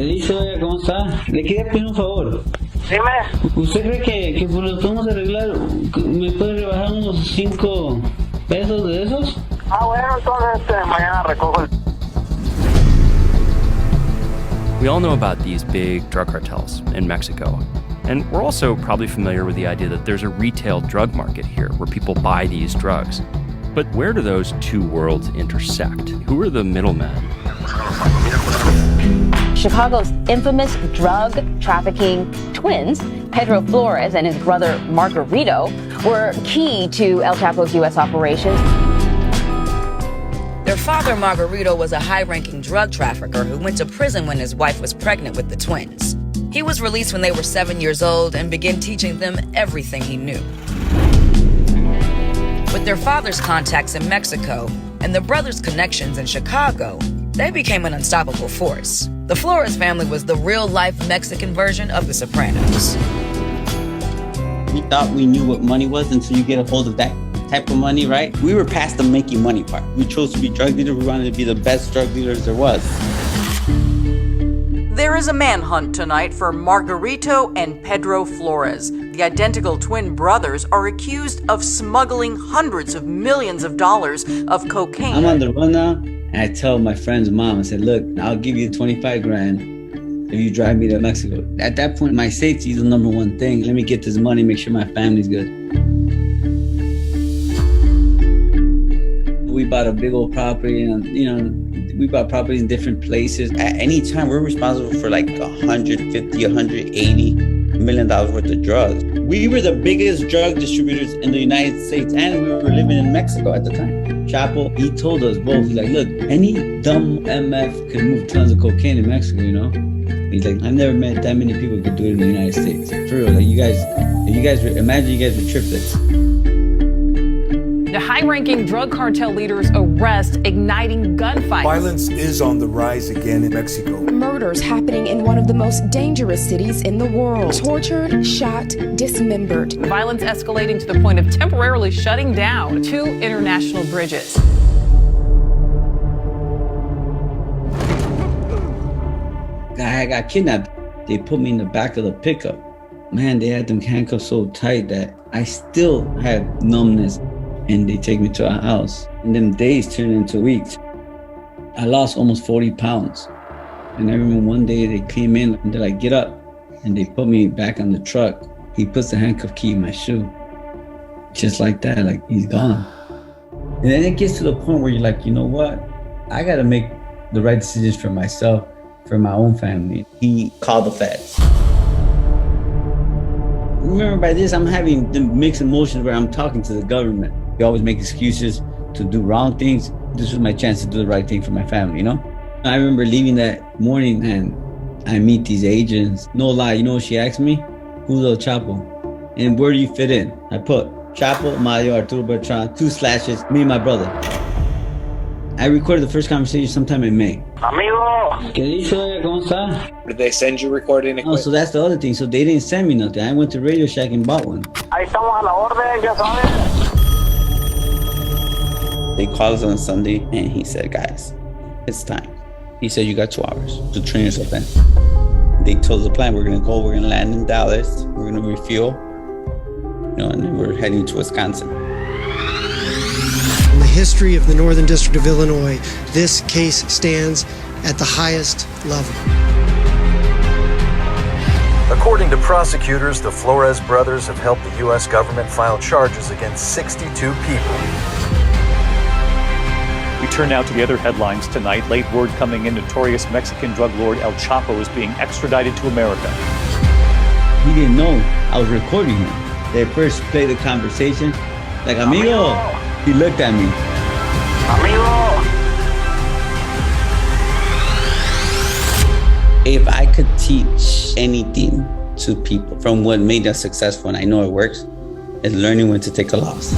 dice, oiga, ¿cómo está? Le quería pedir un favor. Dime. ¿Usted cree que pues lo podemos arreglar? ¿Me puede rebajar unos 5 pesos de esos? Bueno, entonces mañana recojo el... We all know about these big drug cartels in Mexico. And we're also probably familiar with the idea that there's a retail drug market here where people buy these drugs. But where do those two worlds intersect? Who are the middlemen? Chicago's infamous drug trafficking twins, Pedro Flores and his brother Margarito, were key to El Chapo's U.S. operations. Their father, Margarito, was a high-ranking drug trafficker who went to prison when his wife was pregnant with the twins. He was released when they were 7 years old and began teaching them everything he knew. With their father's contacts in Mexico and the brothers' connections in Chicago, they became an unstoppable force. The Flores family was the real-life Mexican version of The Sopranos. We thought we knew what money was until you get a hold of that type of money, right? We were past the making money part. We chose to be drug dealers. We wanted to be the best drug dealers there was. There is a manhunt tonight for Margarito and Pedro Flores. The identical twin brothers are accused of smuggling hundreds of millions of dollars of cocaine. I'm on the run now, and I tell my friend's mom, I said, look, I'll give you 25 grand if you drive me to Mexico. At that point, my safety is the number one thing. Let me get this money, make sure my family's good. We bought a big old property, and we bought properties in different places. At any time, we're responsible for like 150, 180 million dollars worth of drugs. We were the biggest drug distributors in the United States, and we were living in Mexico at the time. Chapo, he told us both, he's like, look, any dumb MF can move tons of cocaine in Mexico, He's like, I've never met that many people who could do it in the United States. For real, like imagine you guys were triplets. The high-ranking drug cartel leaders arrest, igniting gunfights. Violence is on the rise again in Mexico. Murders happening in one of the most dangerous cities in the world. Tortured, shot, dismembered. Violence escalating to the point of temporarily shutting down 2 international bridges. I got kidnapped. They put me in the back of the pickup. Man, they had them handcuffs so tight that I still had numbness. And they take me to a house. And them days turned into weeks. I lost almost 40 pounds. And I remember one day they came in and they're like, get up. And they put me back on the truck. He puts the handcuff key in my shoe. Just like that, like he's gone. And then it gets to the point where you're like, you know what? I gotta make the right decisions for myself, for my own family. He called the feds. Remember, by this, I'm having the mixed emotions where I'm talking to the government. We always make excuses to do wrong things. This was my chance to do the right thing for my family, I remember leaving that morning and I meet these agents. No lie, what she asked me? Who's El Chapo? And where do you fit in? I put Chapo, Mario, Arturo Bertrand, 2 slashes, me and my brother. I recorded the first conversation sometime in May. Amigo. ¿Qué dice, oiga, cómo está? Did they send you recording equipment? Oh, so that's the other thing. So they didn't send me nothing. I went to Radio Shack and bought one. Ahí estamos a la orden, ya sabes. They called us on Sunday and he said, guys, it's time. He said, you got 2 hours to train yourself in. They told us the plan. We're going to go, we're going to land in Dallas, we're going to refuel, and then we're heading to Wisconsin. In the history of the Northern District of Illinois, this case stands at the highest level. According to prosecutors, the Flores brothers have helped the U.S. government file charges against 62 people. We turn now to the other headlines tonight. Late word coming in, notorious Mexican drug lord El Chapo is being extradited to America. He didn't know I was recording him. They first played the conversation, like, amigo. He looked at me. Amigo. If I could teach anything to people from what made us successful, and I know it works, is learning when to take a loss.